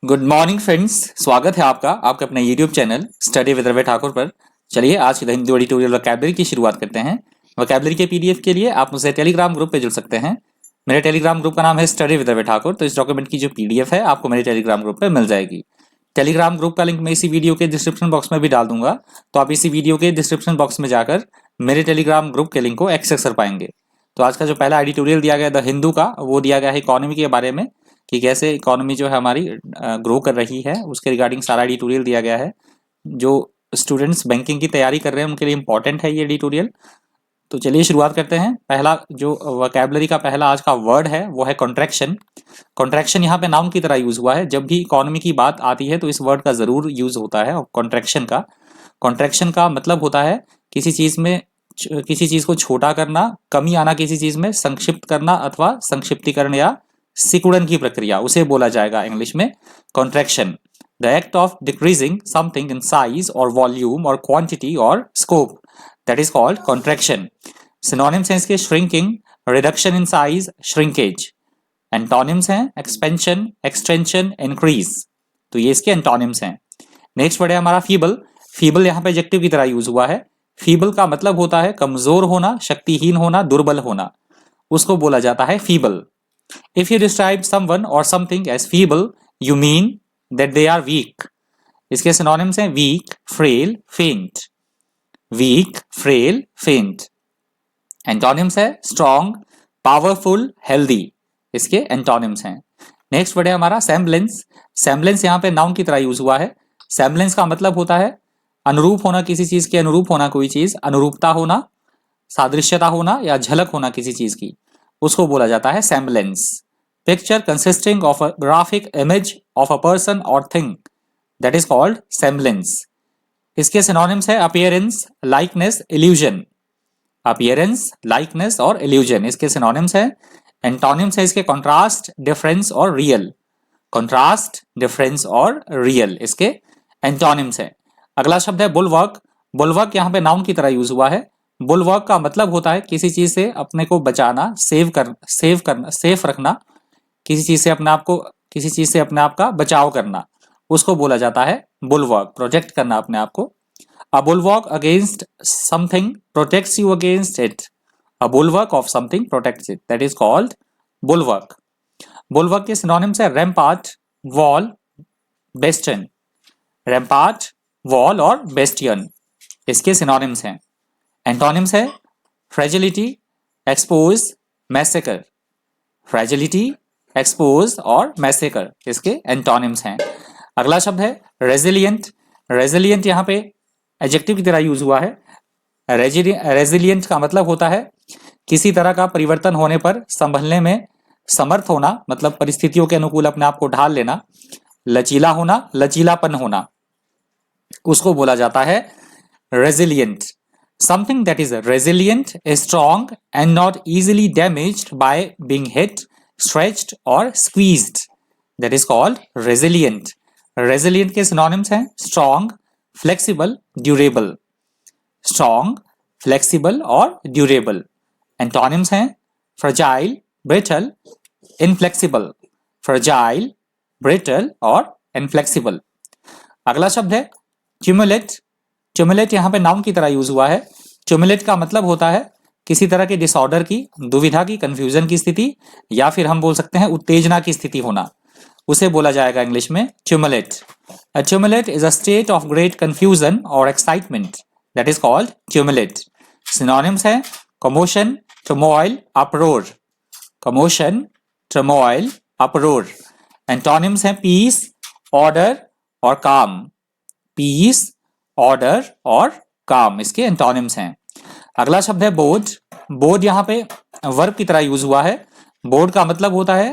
Good morning friends, स्वागत है आपका अपने YouTube channel study with Ravi Thakur पर। चलिए आज के हिंदी एडिटोरियल वोकैबुलरी की शुरुआत करते हैं। वोकैबुलरी के पीडीएफ के लिए आप मुझसे टेलीग्राम ग्रुप पे जुड़ सकते हैं। मेरे टेलीग्राम ग्रुप का नाम है स्टडी विद रवि ठाकुर। तो इस डॉक्यूमेंट की जो पीडीएफ है आपको मेरे टेलीग्राम ग्रुप पे मिल जाएगी। टेलीग्राम ग्रुप का लिंक मैं इसी वीडियो के डिस्क्रिप्शन बॉक्स में भी डाल दूंगा, तो आप इसी वीडियो के डिस्क्रिप्शन बॉक्स में जाकर मेरे टेलीग्राम ग्रुप के लिंक को एक्सेस कर पाएंगे। तो आज का जो पहला एडिटोरियल दिया गया द हिंदू का, वो दिया गया है इकोनॉमी के बारे में कि कैसे इकोनॉमी जो है हमारी ग्रो कर रही है, उसके रिगार्डिंग सारा एडिटोरियल दिया गया है। जो स्टूडेंट्स बैंकिंग की तैयारी कर रहे हैं उनके लिए इंपॉर्टेंट है ये एडिटोरियल। तो चलिए शुरुआत करते हैं। पहला जो वोकैबुलरी का पहला आज का वर्ड है वो है कॉन्ट्रैक्शन। कॉन्ट्रैक्शन यहाँ पे नाउन की तरह यूज हुआ है। जब भी इकोनॉमी की बात आती है तो इस वर्ड का जरूर यूज होता है। कॉन्ट्रैक्शन का मतलब होता है किसी चीज को छोटा करना, कमी आना किसी चीज में, संक्षिप्त करना अथवा संक्षिप्तीकरण या सिकुड़न की प्रक्रिया, उसे बोला जाएगा इंग्लिश में contraction. The act of decreasing something in size और वॉल्यूम और क्वांटिटी और scope, that is called contraction. Synonyms हैं इसके shrinking, reduction in size, shrinkage. Antonyms हैं एक्सपेंशन, एक्सटेंशन, इंक्रीज। तो ये इसके एंटोनिम्स हैं। नेक्स्ट वर्ड है हमारा फीबल। फीबल यहाँ पे एडजेक्टिव की तरह यूज हुआ है। फीबल का मतलब होता है कमजोर होना, शक्तिहीन होना, दुर्बल होना, उसको बोला जाता है feeble. If you describe someone or something as feeble, you mean that they are weak. इसके synonyms हैं weak, frail, faint. Weak, frail, faint. Antonyms है strong, powerful, healthy. इसके antonyms हैं। Next word है हमारा semblance. Semblance यहाँ पे noun की तरह यूज हुआ है। Semblance का मतलब होता है अनुरूप होना, किसी चीज के अनुरूप होना, कोई चीज अनुरूपता होना, सादृश्यता होना या झलक होना किसी चीज की, उसको बोला जाता है semblance. Picture consisting of a graphic image of a person or thing, that is called semblance. इसके synonyms है appearance, likeness, illusion. Appearance, likeness और illusion इसके synonyms है। Antonyms है इसके contrast, difference और real. Contrast, difference और real इसके antonyms है। अगला शब्द है bulwark. Bulwark यहाँ पे noun की तरह यूज हुआ है। बुलवर्क का मतलब होता है किसी चीज से अपने को बचाना, सेफ रखना, किसी चीज से अपने आप का बचाव करना, उसको बोला जाता है बुलवर्क। प्रोटेक्ट करना अपने आप को। A bulwark against something protects you against it. A bulwark of something protects it, that is called bulwark. Bulwark के सिनोनिम्स है rampart, wall, bastion. Rampart, wall और बेस्टियन इसके सिनोनिम्स हैं। एंटोनिम्स है fragility, expose, massacre. Fragility, expose और massacre इसके antonyms हैं। अगला शब्द है रेजिलियंट। रेजिलियंट यहाँ पे एडजेक्टिव की तरह यूज हुआ है। रेजिलियंट का मतलब होता है किसी तरह का परिवर्तन होने पर संभलने में समर्थ होना, मतलब परिस्थितियों के अनुकूल अपने आप को ढाल लेना। लचीला होना, लचीलापन होना, उसको बोला जाता है resilient. Something that is resilient, strong and not easily damaged by being hit, stretched or squeezed, that is called resilient. Resilient के synonyms हैं strong, flexible, durable. Strong, flexible और durable. Antonyms हैं fragile, brittle, inflexible. Fragile, brittle और inflexible. अगला शब्द है cumulate. ट्यूमुलेट यहाँ पे नाउन की तरह यूज हुआ है। ट्यूमुलेट का मतलब होता है किसी तरह के डिसऑर्डर की, दुविधा की, कंफ्यूजन की स्थिति, या फिर हम बोल सकते हैं उत्तेजना की स्थिति होना, उसे बोला जाएगा इंग्लिश में tumult. A tumult is a state of great confusion और excitement, that is called tumult. Synonyms है commotion, turmoil, uproar. Commotion, turmoil, uproar. Antonyms है पीस, ऑर्डर और काम। पीस, ऑर्डर और काम इसके एंटोनिम्स हैं। अगला शब्द है बोर्ड। बोर्ड यहाँ पे वर्ब की तरह यूज हुआ है। बोर्ड का मतलब होता है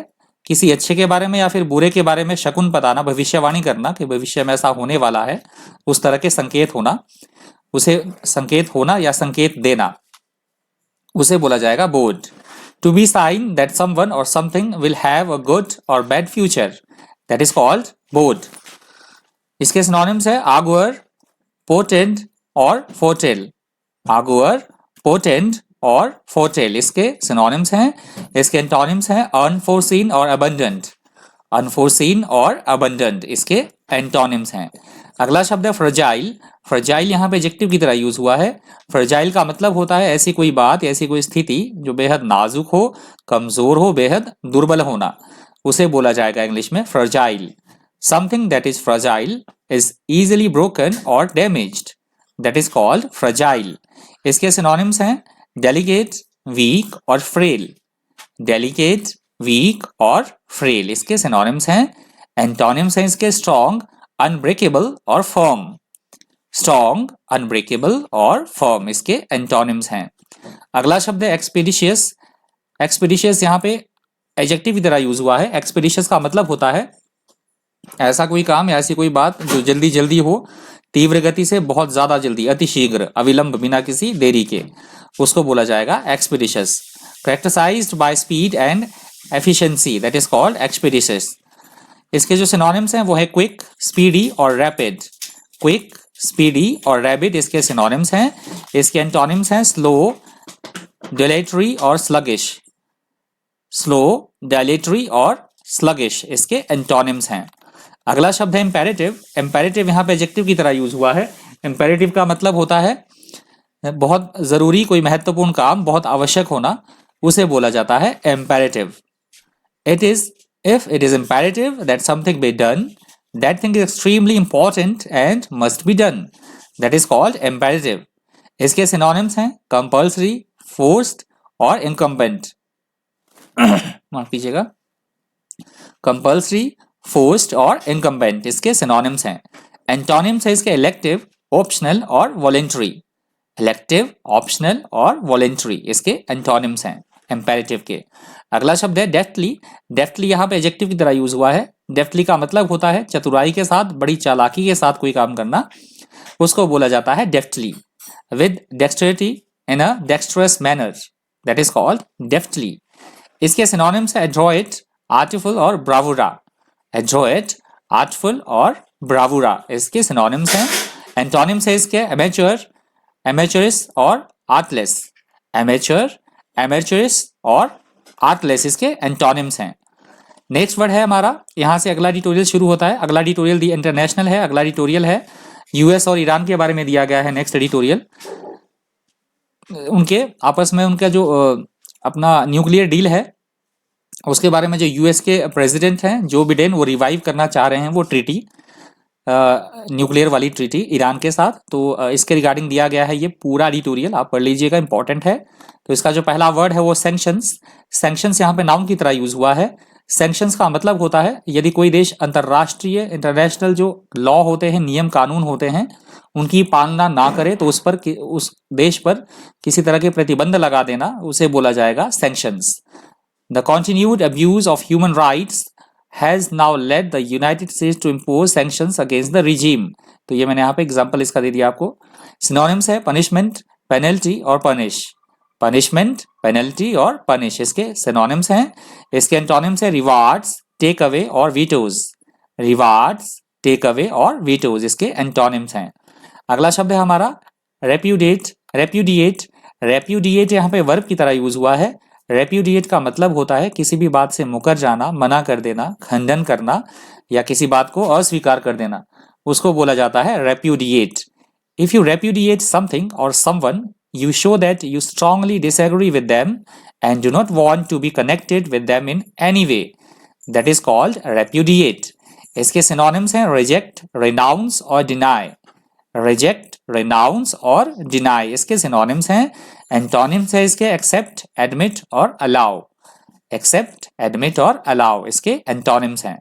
किसी अच्छे के बारे में या फिर बुरे के बारे में शकुन बताना, भविष्यवाणी करना कि भविष्य में ऐसा होने वाला है, उस तरह के संकेत होना, उसे संकेत होना या संकेत देना, उसे बोला जाएगा bode. To be sign that someone or something will have a good or bad future, that is called bode. इसके सिनोनिम्स है आगुअर, पोटेंट और फोरटेल। आगुअर, पोटेंट और फोरटेल इसके सिनोनिम्स हैं। इसके एंटोनिम्स हैं अनफोर्सीन और अबंडेंट। अनफोर्सीन और अबंडेंट इसके एंटोनिम्स हैं। अगला शब्द है फ्रजाइल। फ्रजाइल यहाँ पे एडजेक्टिव की तरह यूज हुआ है। फ्रजाइल का मतलब होता है ऐसी कोई बात, ऐसी कोई स्थिति जो बेहद नाजुक हो, कमजोर हो, बेहद दुर्बल होना, उसे बोला जाएगा इंग्लिश में fragile. Something that is fragile is easily broken or damaged, that is called fragile. इसके सिनोनिम्स हैं डेलिकेट, वीक और फ्रेल। डेलिकेट, वीक और फ्रेल इसके सिनोनिम्स हैं। एंटोनिम्स हैं इसके स्ट्रॉन्ग, अनब्रेकेबल और फर्म। स्ट्रॉन्ग, अनब्रेकेबल और फर्म इसके एंटोनिम्स हैं। अगला शब्द है एक्सपीडिशियस। एक्सपीडिशियस यहाँ पे एडजेक्टिव की तरह यूज हुआ है। एक्सपीडिशियस का मतलब होता है ऐसा कोई काम या ऐसी कोई बात जो जल्दी जल्दी हो, तीव्र गति से, बहुत ज्यादा जल्दी, अतिशीघ्र, अविलंब, बिना किसी देरी के, उसको बोला जाएगा expeditious. characterized by speed and efficiency, that is called expeditious। इसके जो सिनोनिम्स हैं वो है क्विक, स्पीडी और रैपिड। क्विक, स्पीडी और रैपिड इसके सिनोनिम्स हैं। इसके एंटोनिम्स हैं स्लो, डिलेटरी और स्लगिश। स्लो, डिलेटरी और स्लगिश इसके एंटोनिम्स हैं। अगला शब्द है इंपेरेटिव। इंपेरेटिव यहाँ पे एडजेक्टिव की तरह यूज हुआ है। इंपेरेटिव का मतलब होता है बहुत जरूरी, कोई महत्वपूर्ण काम, बहुत आवश्यक होना, उसे बोला जाता है imperative। It is if it is imperative that something be done, that thing is extremely important and must be done, that is called imperative। इसके synonyms हैं compulsory, forced और incumbent। माफ कीजिएगा, compulsory, forced और incumbent इसके synonyms हैं। Antonyms है इसके elective, optional और voluntary। इलेक्टिव, ऑप्शनल और वॉलेंट्री इसके एंटोनिम्स हैं इंपेरेटिव के। अगला शब्द है डेफ्टली। डेफ्टली यहाँ पे एडजेक्टिव की तरह यूज हुआ है। डेफ्टली का मतलब होता है चतुराई के साथ, बड़ी चालाकी के साथ कोई काम करना, उसको बोला जाता है deftly. With dexterity, in a dexterous manner, that is called deftly. इसके सिनोनिम्स है एड्रोइट, आर्टफुल और ब्रावुरा। एड्रोइट, आर्टफुल और ब्रावुरा इसके सिनोनिम्स हैं। एंटोनिम्स है इसके एमेच्योर, एमेचरिस और आर्टलेस। एमेचर, एमेचरिस और आर्टलेस इसके एंटोनिम्स हैं। नेक्स्ट वर्ड है हमारा, यहां से अगला ट्यूटोरियल शुरू होता है। अगला ट्यूटोरियल दी इंटरनेशनल है। अगला ट्यूटोरियल है यूएस और ईरान के बारे में दिया गया है। नेक्स्ट ट्यूटोरियल उनके आपस में उनका जो अपना न्यूक्लियर डील है उसके बारे में, जो यूएस के प्रेसिडेंट हैं जो बिडेन, वो रिवाइव करना चाह रहे हैं वो ट्रीटी, न्यूक्लियर वाली ट्रीटी ईरान के साथ। तो इसके रिगार्डिंग दिया गया है ये पूरा एडिटोरियल, आप पढ़ लीजिएगा, इंपॉर्टेंट है। तो इसका जो पहला वर्ड है वो सैंक्शंस। सैंक्शंस यहाँ पे नाउन की तरह यूज हुआ है। सैंक्शंस का मतलब होता है यदि कोई देश अंतर्राष्ट्रीय, इंटरनेशनल जो लॉ होते हैं, नियम कानून होते हैं, उनकी पालना ना करे तो उस देश पर किसी तरह के प्रतिबंध लगा देना, उसे बोला जाएगा sanctions. The continued abuse of human rights has now led the United States to impose sanctions against the regime। तो ये मैंने यहाँ पे एग्जांपल इसका दे दिया आपको। सिनोनिम्स है पनिशमेंट, पेनल्टी और पनिश। पनिशमेंट, पेनल्टी और पनिश इसके सिनोनिम्स हैं। इसके एंटोनिम्स है रिवार्ड्स, टेक अवे और वीटोज। रिवार्ड्स, टेक अवे और वीटोज इसके एंटोनिम्स हैं। अगला शब्द है हमारा रेप्यूडिएट। रेप्यूडिएट, रेप्यूडिएट यहाँ पे वर्ब की तरह यूज हुआ है। रेप्यूडिएट का मतलब होता है किसी भी बात से मुकर जाना, मना कर देना, खंडन करना या किसी बात को अस्वीकार कर देना, उसको बोला जाता है repudiate. If you repudiate something और someone, you show that you strongly disagree with them and do not want to be connected with them in any way, that is called repudiate। इसके synonyms हैं reject, renounce और deny। reject, renounce और deny इसके synonyms हैं। antonyms है इसके accept, admit और allow। accept, admit और allow इसके antonyms हैं।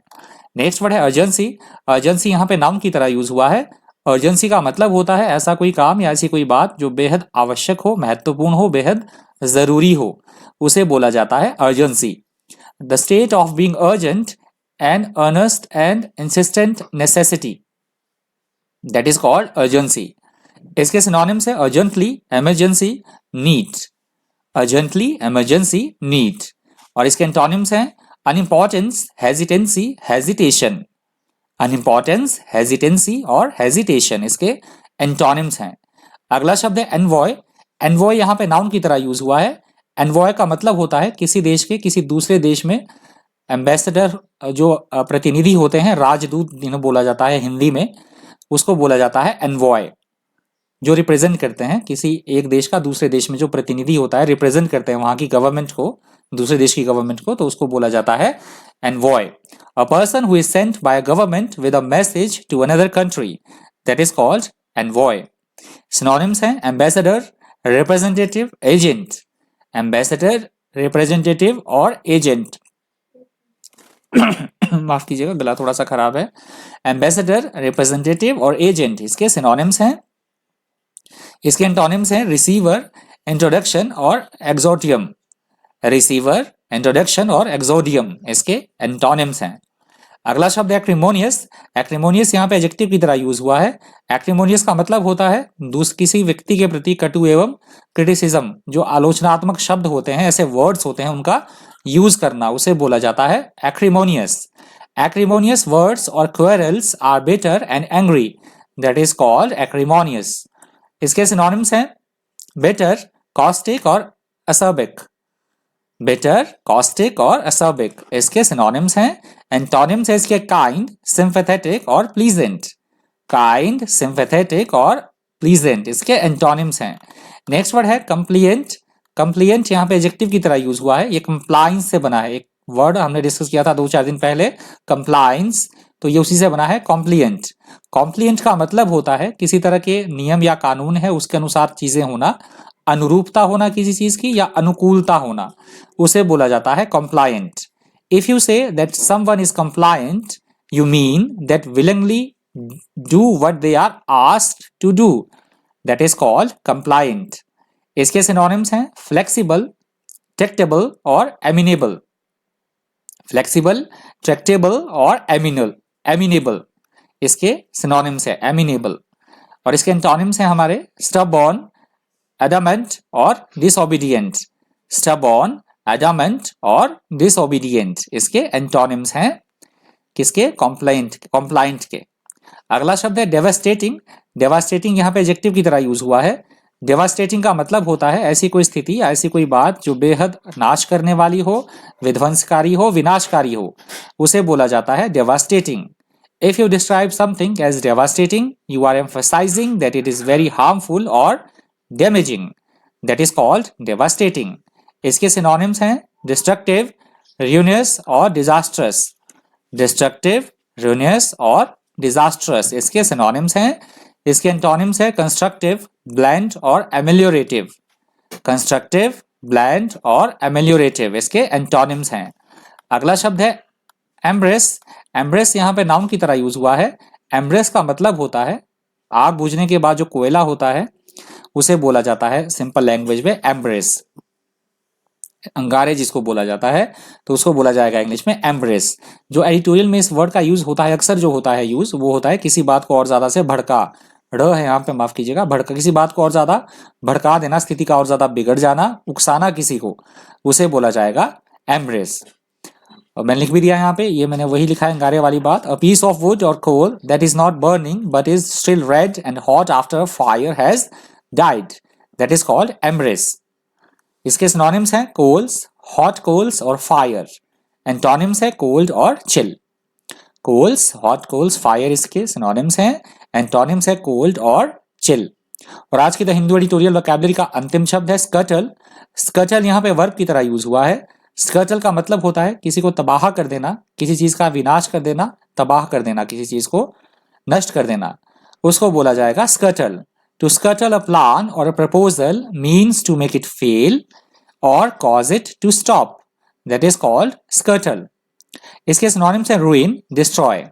नेक्स्ट वर्ड है अर्जेंसी। अर्जेंसी यहाँ पे नाउन की तरह यूज हुआ है। अर्जेंसी का मतलब होता है ऐसा कोई काम या ऐसी कोई बात जो बेहद आवश्यक हो, महत्वपूर्ण हो, बेहद जरूरी हो, उसे बोला जाता है urgency. The state of being urgent and earnest and insistent necessity, that is called urgency. इसके सिनोनिम्स है urgently, emergency, need. Urgently, emergency, need. और इसके एंटोनिम्स हैं unimportance, hesitancy, hesitation. Unimportance, hesitancy और हेजिटेशन इसके एंटोनिम्स हैं। अगला शब्द है एनवॉय। एनवॉय यहाँ पे नाउन की तरह यूज हुआ है। एनवॉय का मतलब होता है किसी देश के किसी दूसरे देश में एम्बेसडर जो प्रतिनिधि होते हैं, राजदूत जिन्हें बोला जाता है हिंदी में, उसको बोला जाता है एनवॉय। जो रिप्रेजेंट करते हैं किसी एक देश का दूसरे देश में, जो प्रतिनिधि होता है, रिप्रेजेंट करते हैं वहां की गवर्नमेंट को, दूसरे देश की गवर्नमेंट को, तो उसको बोला जाता है envoy. A person who is sent by a government with a message to another country, that is called envoy. Synonyms हैं ambassador, representative, agent. Ambassador, representative और एजेंट माफ कीजिएगा, गला थोड़ा सा खराब है। एम्बेसडर, रिप्रेजेंटेटिव और एजेंट इसके सिनोनिम्स हैं। इसके एंटोनिम्स हैं रिसीवर, इंट्रोडक्शन और एक्सोडियम। रिसीवर, इंट्रोडक्शन और एक्सोडियम इसके एंटोनिम्स हैं। अगला शब्द एक्रिमोनियस। एक्रिमोनियस यहाँ पे एडजेक्टिव की तरह यूज हुआ है। एक्रिमोनियस का मतलब होता है किसी व्यक्ति के प्रति कटु एवं क्रिटिसिज्म, जो आलोचनात्मक शब्द होते हैं, ऐसे वर्ड्स होते हैं, उनका यूज करना, उसे बोला जाता है एक्रिमोनियस। एक्रिमोनियस वर्ड्स और quarrels are bitter and angry, that is called acrimonious. इसके सिनोनिम्स हैं बिटर, कॉस्टिक और असर्बिक। बिटर, कॉस्टिक और असर्बिक इसके सिनोनिम्स हैं। एंटोनिम्स है इसके काइंड, सिंपैथेटिक और प्लीजेंट। काइंड, सिंपैथेटिक और प्लीजेंट इसके एंटोनिम्स हैं। नेक्स्ट वर्ड है कंप्लिएंट। कंप्लिएंट यहाँ पे एडजेक्टिव की तरह यूज हुआ है। ये कंप्लायंस से बना है। एक वर्ड हमने डिस्कस किया था 2-4 दिन पहले, कंप्लायंस, तो ये उसी से बना है कॉम्प्लिएंट। कॉम्प्लिएंट का मतलब होता है किसी तरह के नियम या कानून है उसके अनुसार चीजें होना, अनुरूपता होना किसी चीज की, या अनुकूलता होना, उसे बोला जाता है compliant. If you say that someone is compliant, you mean that willingly do what they are asked to do, that is called compliant. इसके सिनोनिम्स हैं फ्लेक्सिबल, ट्रैक्टेबल और एमिनेबल। फ्लेक्सिबल, ट्रैक्टेबल और एमिनेबल इसके सिनोनिम्स है, amenable. और इसके antonyms हैं हमारे स्टबॉर्न, एडमेंट और डिसओबीडिएंट। स्टबॉर्न, एडमेंट और डिसओबीडिएंट इसके एंटोनिम्स हैं किसके? कॉम्प्लायंट के। अगला शब्द है डेवास्टेटिंग। डेवास्टेटिंग यहाँ पे एडजेक्टिव की तरह यूज हुआ है। डेवास्टेटिंग का मतलब होता है ऐसी कोई स्थिति, ऐसी कोई बात जो बेहद नाश करने वाली हो, विध्वंसकारी हो, विनाशकारी हो, उसे बोला जाता है devastating. If you describe something as devastating, you are emphasizing that it is very harmful or damaging. That is called devastating. इसके synonyms हैं destructive, ruinous और disastrous. Destructive, ruinous और disastrous इसके synonyms हैं। इसके antonyms हैं constructive, bland और ameliorative. Constructive, bland और ameliorative इसके antonyms हैं। अगला शब्द है एम्ब्रेस। एम्ब्रेस यहाँ पे नाउन की तरह यूज हुआ है। एम्ब्रेस का मतलब होता है आग बुझने के बाद जो कोयला होता है उसे बोला जाता है सिंपल लैंग्वेज में एम्ब्रेस। अंगारे जिसको बोला जाता है तो उसको बोला जाएगा इंग्लिश में एम्ब्रेस। जो एडिटोरियल में इस वर्ड का यूज होता है, अक्सर जो होता है यूज, वो होता है किसी बात को और ज्यादा से भड़का, है यहाँ पे माफ कीजिएगा, भड़का, किसी बात को और ज्यादा भड़का देना, स्थिति का और ज्यादा बिगड़ जाना, उकसाना किसी को, उसे बोला जाएगा एम्ब्रेस। और मैंने लिख भी दिया यहाँ पे, ये मैंने वही लिखा है अंगारे वाली बात। A piece of wood or coal that is not burning but is still red and hot after fire has died, that is called embers. इसके सिनोनिम्स हैं कोल्स, हॉट कोल्स और फायर। एंटोनिम्स है कोल्ड और chill. Coals, hot coals, fire इसके synonyms हैं। Antonyms है cold और chill. और आज की द हिंदू एडिटोरियल वोकैबुलरी का अंतिम शब्द है स्कटल। स्कटल यहाँ पे वर्ब की तरह यूज हुआ है। स्कटल का मतलब होता है किसी को तबाह कर देना, किसी चीज का विनाश कर देना, तबाह कर देना, किसी चीज को नष्ट कर देना, उसको बोला जाएगा scuttle. To scuttle a plan or a proposal means to make it fail or cause it to stop, that is called scuttle. इसके सिनोनिम्स हैं रुइन, डिस्ट्रॉय।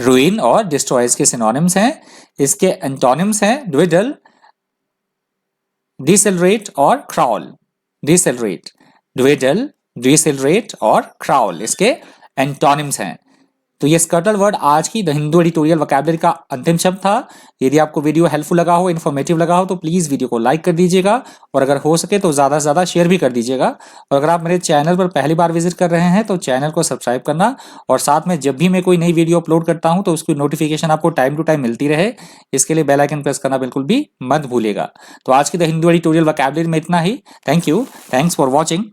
रुइन और डिस्ट्रॉय इसके सिनोनिम्स हैं। इसके एंटोनिम्स हैं ड्विडल, डिसेलरेट और crawl. Decelerate, dawdle, decelerate और crawl इसके एंटोनिम्स हैं। तो ये स्कटल वर्ड आज की द हिंदू एडिटोरियल वोकैबुलरी का अंतिम शब्द था। यदि आपको वीडियो हेल्पफुल लगा हो, इन्फॉर्मेटिव लगा हो, तो प्लीज वीडियो को लाइक कर दीजिएगा और अगर हो सके तो ज्यादा से ज्यादा शेयर भी कर दीजिएगा। और अगर आप मेरे चैनल पर पहली बार विजिट कर रहे हैं तो चैनल को सब्सक्राइब करना, और साथ में जब भी मैं कोई नई वीडियो अपलोड करता हूं तो उसकी नोटिफिकेशन आपको टाइम टू टाइम मिलती रहे, इसके लिए बेल आइकन प्रेस करना बिल्कुल भी मत भूलिएगा। तो आज की द हिंदू एडिटोरियल वोकैबुलरी में इतना ही। Thank you, thanks for watching.